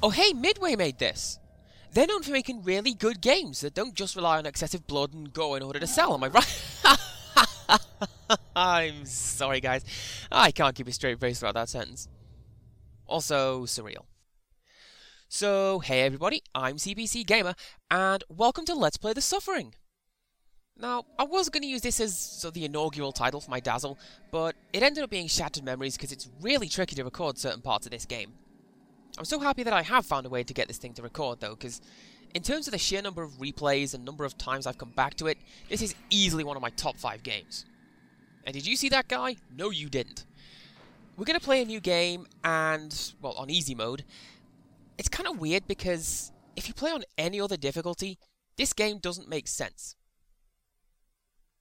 Oh hey, Midway made this! They're known for making really good games that don't just rely on excessive blood and gore in order to sell, am I right? I'm sorry guys, I can't keep a straight face throughout that sentence. Also, surreal. So, hey everybody, I'm CBC Gamer, and welcome to Let's Play The Suffering. Now, I was going to use this as sort of the inaugural title for my Dazzle, but it ended up being Shattered Memories because it's really tricky to record certain parts of this game. I'm so happy that I have found a way to get this thing to record though, because in terms of the sheer number of replays and number of times I've come back to it, this is easily one of my top 5 games. And did you see that guy? No, you didn't. We're going to play a new game, and, well, on easy mode. It's kind of weird because if you play on any other difficulty, this game doesn't make sense.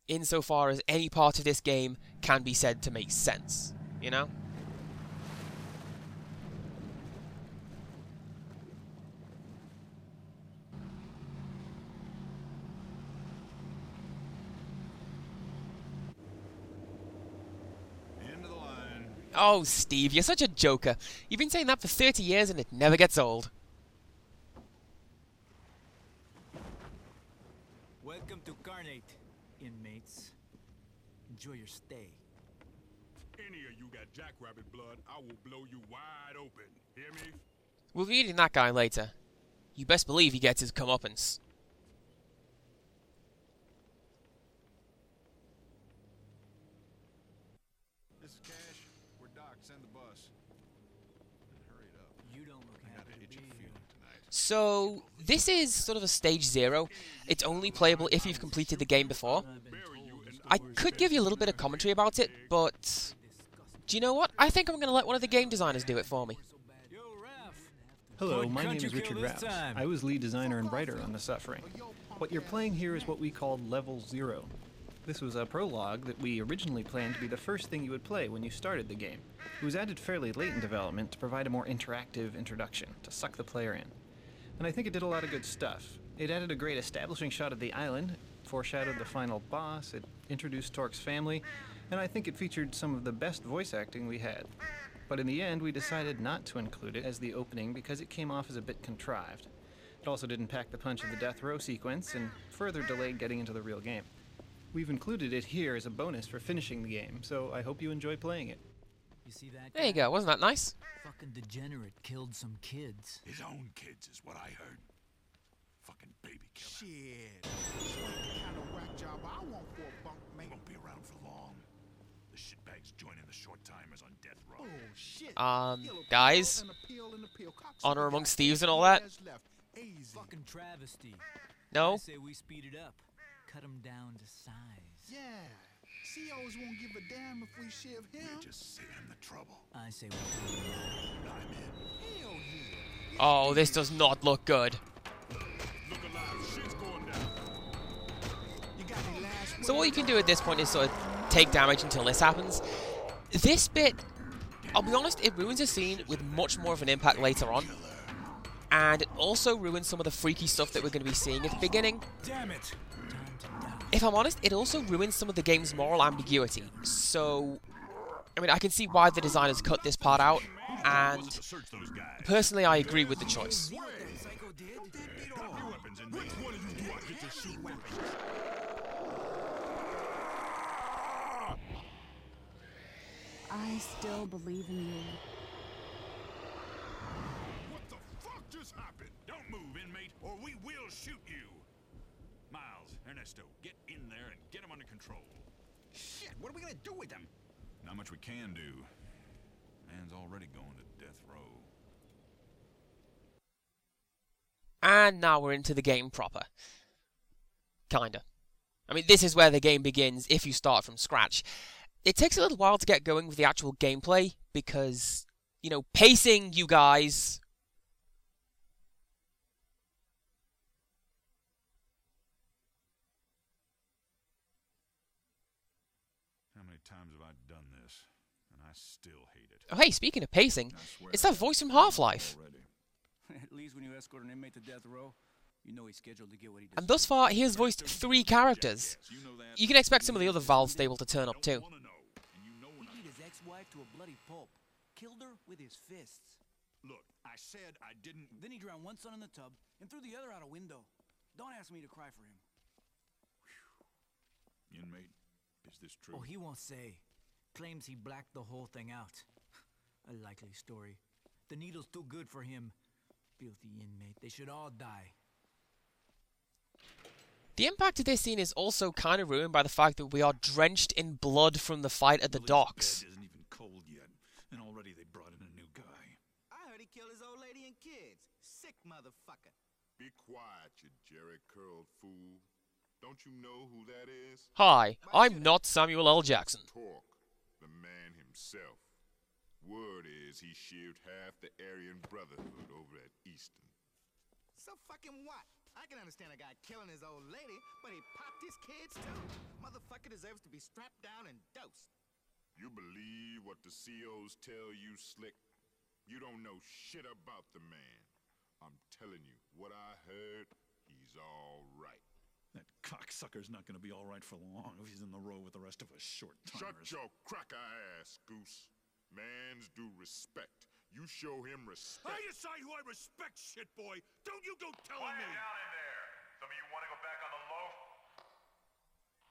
Insofar as any part of this game can be said to make sense, you know? End of the line. Oh, Steve, you're such a joker. You've been saying that for 30 years and it never gets old. Welcome to Carnate, inmates. Enjoy your stay. Any of you got jackrabbit blood, I will blow you wide open. Hear me? We'll be meeting that guy later. You best believe he gets his comeuppance. This is Cash. We're Doc. Send the bus. And hurry it up. You don't look I got happy an to itchy be here. feeling tonight. So, this is sort of a stage 0. It's only playable if you've completed the game before. Bury you in I could give you a little bit of commentary about it, but do you know what? I think I'm going to let one of the game designers do it for me. Yo, Raph. Hello, What my name country is Richard kill this Rouse. time? I was lead designer and writer on The Suffering. What you're playing here is what we called Level 0. This was a prologue that we originally planned to be the first thing you would play when you started the game. It was added fairly late in development to provide a more interactive introduction, to suck the player in. And I think it did a lot of good stuff. It added a great establishing shot of the island, foreshadowed the final boss, it introduced Torque's family, and I think it featured some of the best voice acting we had. But in the end, we decided not to include it as the opening because it came off as a bit contrived. It also didn't pack the punch of the death row sequence and further delayed getting into the real game. We've included it here as a bonus for finishing the game, so I hope you enjoy playing it. You see that? There you guy? go, wasn't that nice? Fucking degenerate killed some kids. His own kids is what I heard. Fucking baby killer. Shit. That's the kind of whack job I want for a bunk He mate. won't be around for long. The shitbag's joining the short timers on death row. Oh, shit. Guys, honor amongst thieves and all that? Easy. Fucking travesty. No? I say we speed it up. Cut him down to size. Yeah. COs won't give a damn if we shiv him. We just save him the trouble. I say we speed it up. I'm in. Hell yeah. Oh, this does not look good. Look alive. Shit's going down. You got any last So all you can do at this point is sort of take damage until this happens. This bit, I'll be honest, it ruins a scene with much more of an impact later on. And it also ruins some of the freaky stuff that we're going to be seeing at the beginning. Damn it! Time to die. If I'm honest, it also ruins some of the game's moral ambiguity. So, I mean, I can see why the designers cut this part out, and To search those guys. personally I agree with the choice. What that psycho did? Drop your weapons and which one of you do I get to shoot weapons? I still believe in you. What the fuck just happened? Don't move, inmate, or we will shoot you. Miles, Ernesto, get in there and get him under control. Shit, what are we gonna do with him? Not much we can do. Man's already going to death row. And now we're into the game proper. Kinda. I mean, this is where the game begins if you start from scratch. It takes a little while to get going with the actual gameplay because, you know, pacing, you guys. How many times have I done this? And I still hate it. Oh, hey, speaking of pacing, I swear it's that voice from Half-Life. already. At least when you escort an inmate to death row, you know he's scheduled to get what he And deserves. thus far, he has voiced 3 characters. Yes, you know that. You can expect some of the other Valve stable to turn up too. Wanna know, and you know He when I beat his ex-wife to a bloody pulp. Killed her with his fists. Look, I said I didn't... Then he drowned one son in the tub and threw the other out a window. Don't ask me to cry for him. Inmate, is this true? Oh, he won't say. Claims he blacked the whole thing out. A likely story. The needle's too good for him. Filthy inmate. They should all die. The impact of this scene is also kind of ruined by the fact that we are drenched in blood from the fight at the Willie's docks. bed isn't even cold yet, and already they brought in a new guy. I heard he killed his old lady and kids. Sick motherfucker. Be quiet, you jerry-curled fool. Don't you know who that is? Hi, I'm not Samuel L. Jackson. Torque, the man himself. Word is he shivved half the Aryan Brotherhood over at Easton. So fucking what? I can understand a guy killing his old lady, but he popped his kids too. Motherfucker deserves to be strapped down and dosed. You believe what the COs tell you, Slick? You don't know shit about the man. I'm telling you, what I heard, he's all right. That cocksucker's not gonna be all right for long if he's in the row with the rest of us short-timers. Shut your cracker ass, Goose. Mans do respect. You show him respect. I decide who I respect, shit boy. Don't you go telling me. Quiet down in there. Some of you want to go back on the low?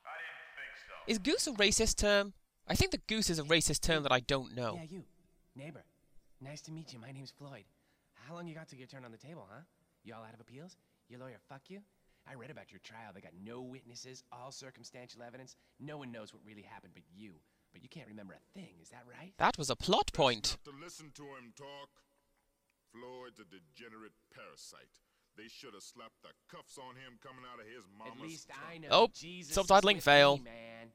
I didn't think so. Is goose a racist term? I think that goose is a racist term that I don't know. Yeah, you. Neighbor. Nice to meet you. My name's Floyd. How long you got to get your turn on the table, huh? You all out of appeals? Your lawyer fuck you? I read about your trial. They got no witnesses, all circumstantial evidence. No one knows what really happened but you. But you can't remember a thing, is that right? That was a plot point. Not to listen to him talk. Floyd's a degenerate parasite. They should have slapped the cuffs on him coming out of his mama's At least trunk. I know Oh, Jesus subtitling is with fail. me, man.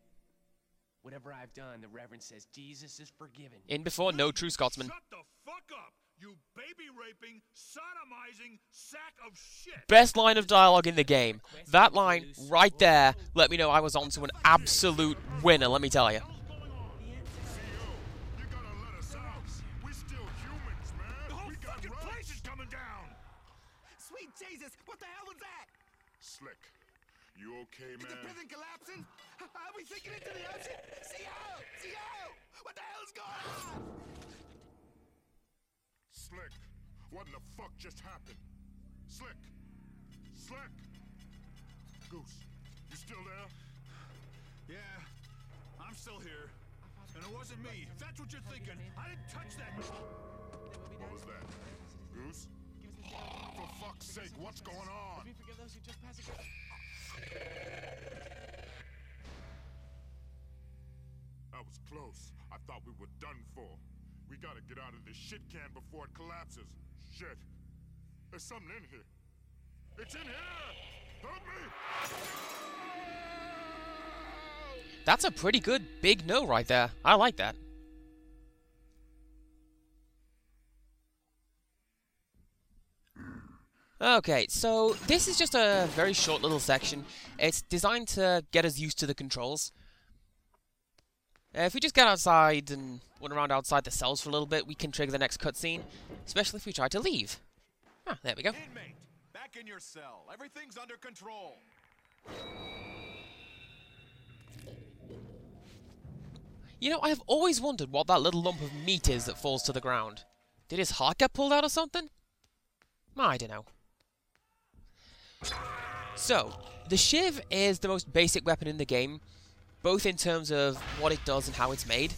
Whatever I've done, the Reverend says Jesus is forgiven. In before no true Scotsman. Shut the fuck up, you baby-raping, sodomizing sack of shit. Best line of dialogue in the game. That line right there let me know I was on to an absolute winner, let me tell you. You gotta let us out. We're still humans, man. The whole We got fucking rights. place is coming down. Sweet Jesus, what the hell was that? Slick, you okay, Is the man? prison collapsing? Are we sinking into the ocean? CO! CO! What the hell's going on? Slick, what in the fuck just happened? Slick! Slick! Goose, you still there? Yeah, I'm still here. And it wasn't me. If that's what you're thinking, I didn't touch that. What was that? Goose? For fuck's sake, what's going on? That was close. I thought we were done for. We gotta get out of this shit can before it collapses. Shit. There's something in here. It's in here! Help me! That's a pretty good big no right there. I like that. Okay, so this is just a very short little section. It's designed to get us used to the controls. If we just get outside and run around outside the cells for a little bit, we can trigger the next cutscene, especially if we try to leave. Ah, there we go. Inmate, back in your cell. Everything's under control. You know, I have always wondered what that little lump of meat is that falls to the ground. Did his heart get pulled out or something? I don't know. So, the Shiv is the most basic weapon in the game, both in terms of what it does and how it's made.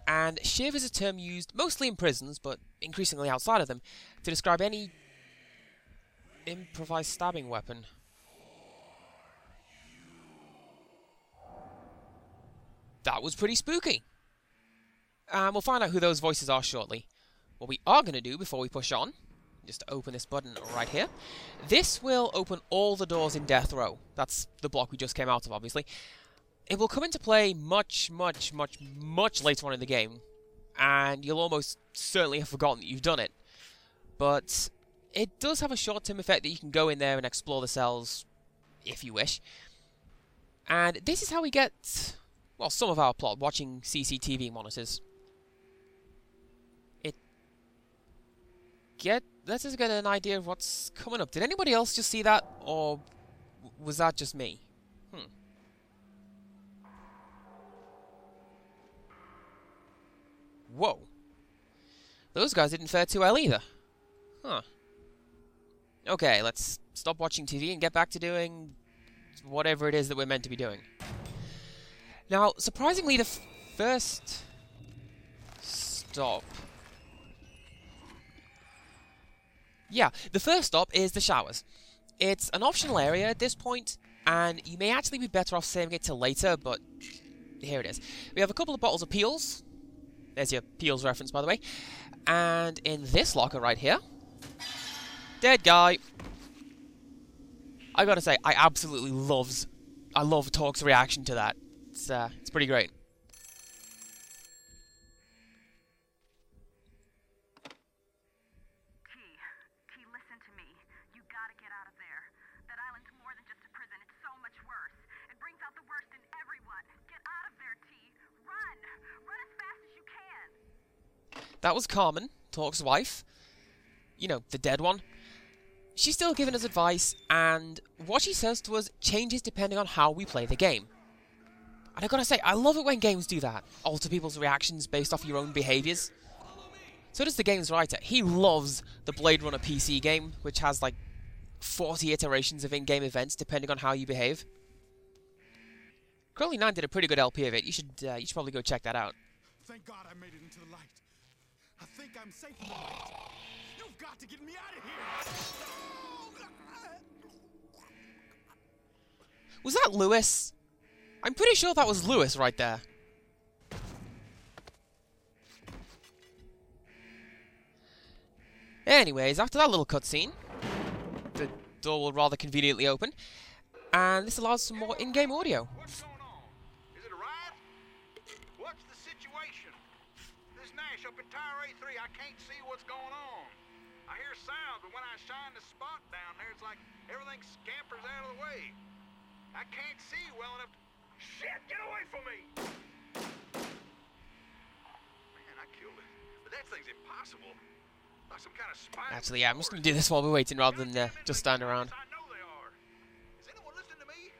And Shiv is a term used mostly in prisons, but increasingly outside of them, to describe any improvised stabbing weapon. That was pretty spooky. And we'll find out who those voices are shortly. What we are going to do before we push on, just open this button right here. This will open all the doors in Death Row. That's the block we just came out of, obviously. It will come into play much later on in the game, and you'll almost certainly have forgotten that you've done it. But it does have a short-term effect that you can go in there and explore the cells, if you wish. And this is how we get, well, some of our plot, watching CCTV monitors. Let us get an idea of what's coming up. Did anybody else just see that, or was that just me? Whoa. Those guys didn't fare too well either. Huh. Okay, let's stop watching TV and get back to doing whatever it is that we're meant to be doing. Now, surprisingly, the first stop... Yeah, the first stop is the showers. It's an optional area at this point, and you may actually be better off saving it till later, but here it is. We have a couple of bottles of Peels. There's your Peels reference, by the way. And in this locker right here... Dead guy. I gotta say, I love Torque's reaction to that. It's pretty great. T, listen to me. You gotta get out of there. That island's more than just a prison. It's so much worse. It brings out the worst in everyone. Get out of there, T. Run! Run as fast as you can! That was Carmen, Torque's wife. You know, the dead one. She's still giving us advice, and what she says to us changes depending on how we play the game. And I gotta say, I love it when games do that. Alter people's reactions based off your own behaviours. So does the game's writer. He loves the Blade Runner PC game, which has like 40 iterations of in-game events depending on how you behave. Crowley 9 did a pretty good LP of it. You should probably go check that out. Thank God I made it into the light. I think I'm safe in the light. You've got to get me out of here. Was that Lewis? I'm pretty sure that was Lewis right there. Anyways, after that little cutscene, the door will rather conveniently open, and this allows some more in-game audio. What's going on? Is it a riot? What's the situation? This Nash up in Tower A3, I can't see what's going on. I hear sound, but when I shine the spot down there, it's like everything scampers out of the way. I can't see well enough to... Shit, get away from me! Man, I killed it. But that thing's impossible. Like some kind of spider. Actually, yeah, I'm just going to do this while we're waiting rather than just stand around. I know they are. Is anyone listening to me?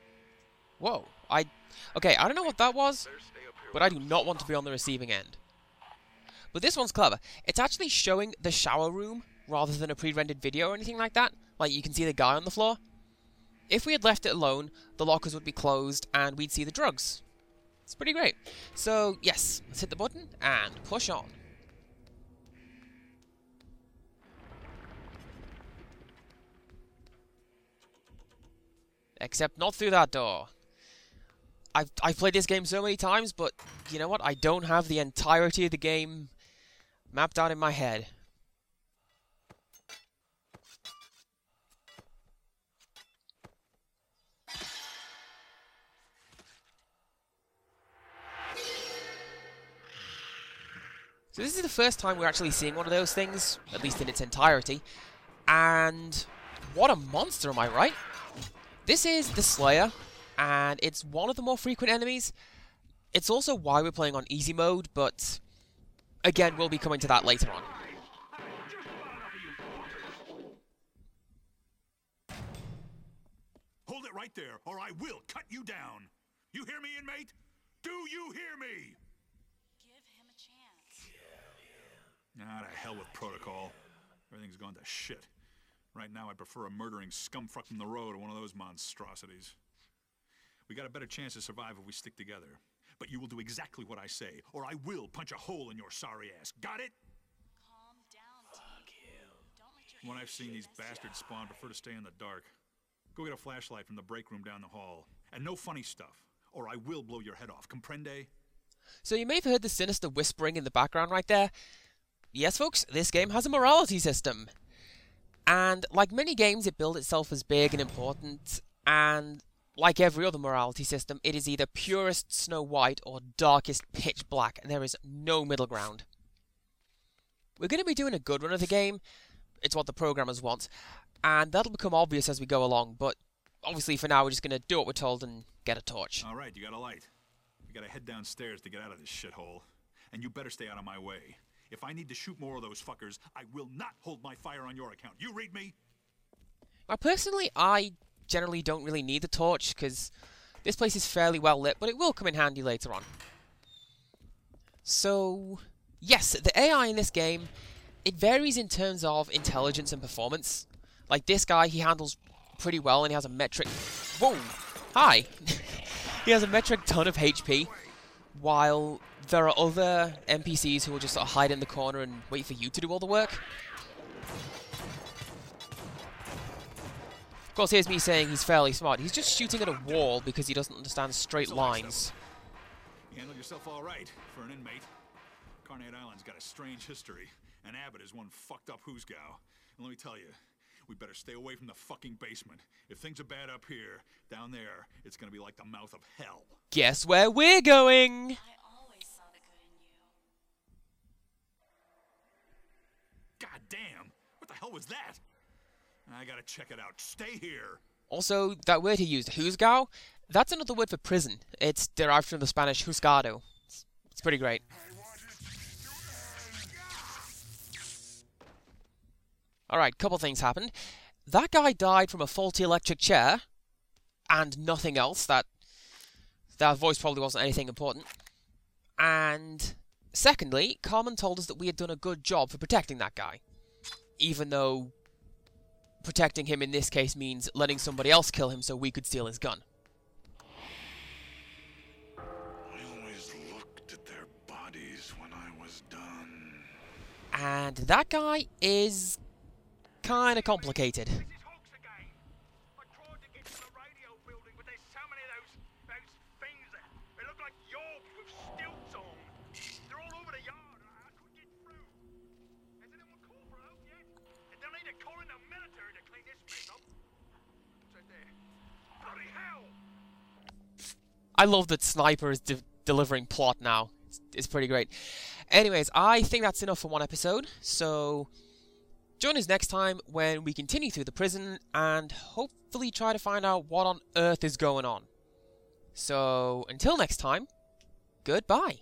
Whoa, okay, I don't know what that was, but I do not want to be on the receiving end. But this one's clever. It's actually showing the shower room rather than a pre-rendered video or anything like that. Like, you can see the guy on the floor. If we had left it alone, the lockers would be closed and we'd see the drugs. It's pretty great. So, yes, let's hit the button and push on. Except not through that door. I've played this game so many times, but you know what? I don't have the entirety of the game mapped out in my head. So this is the first time we're actually seeing one of those things, at least in its entirety. And what a monster, am I right? This is the Slayer, and it's one of the more frequent enemies. It's also why we're playing on easy mode, but again, we'll be coming to that later on. Hold it right there, or I will cut you down. You hear me, inmate? Do you hear me? Give him a chance. Ah, to hell with protocol. Everything's gone to shit. Right now, I prefer a murdering scumfuck from the road to one of those monstrosities. We got a better chance to survive if we stick together. But you will do exactly what I say, or I will punch a hole in your sorry ass. Got it? Calm down, Fuck you. Don't let your When I've seen these bastards spawn, I prefer to stay in the dark. Go get a flashlight from the break room down the hall. And no funny stuff, or I will blow your head off. Comprende? So you may have heard the sinister whispering in the background right there. Yes, folks, this game has a morality system. And like many games, it billed itself as big and important, and like every other morality system, it is either purest Snow White or darkest pitch black, and there is no middle ground. We're going to be doing a good run of the game. It's what the programmers want, and that'll become obvious as we go along, but obviously for now we're just going to do what we're told and get a torch. All right, you got a light. We gotta head downstairs to get out of this shithole. And you better stay out of my way. If I need to shoot more of those fuckers, I will not hold my fire on your account. You read me? Now, personally, I generally don't really need the torch, because this place is fairly well lit, but it will come in handy later on. So, yes, the AI in this game it varies in terms of intelligence and performance. Like this guy, he handles pretty well and he has a metric... Whoa! Hi! He has a metric ton of HP, while there are other NPCs who will just sort of hide in the corner and wait for you to do all the work. Of course, here's me saying he's fairly smart. He's just shooting at a wall because he doesn't understand straight lines. You handled yourself all right for an inmate. Carnate Island's got a strange history, and Abbot is one fucked up whoosgow. And let me tell you, we better stay away from the fucking basement. If things are bad up here, down there, it's gonna be like the mouth of hell. Guess where we're going? I always saw the good in you. God damn! What the hell was that? I gotta check it out. Stay here! Also, that word he used, juzgao, that's another word for prison. It's derived from the Spanish juzgado. It's pretty great. Alright, couple things happened. That guy died from a faulty electric chair, and nothing else. That voice probably wasn't anything important. And secondly, Carmen told us that we had done a good job for protecting that guy. Even though protecting him in this case means letting somebody else kill him so we could steal his gun. I always looked at their bodies when I was done. And that guy is kind of complicated. This is Hawks again. I tried to get to the radio building, but there's so many of those things that they look like yolks with stilts on. They're all over the yard, and I couldn't get through. Has anyone called for help yet? And they'll need to call in the military to clean this mess up. What's that there? Bloody hell! I love that Sniper is delivering plot now. It's pretty great. Anyways, I think that's enough for one episode, so join us next time when we continue through the prison and hopefully try to find out what on earth is going on. So, until next time, goodbye.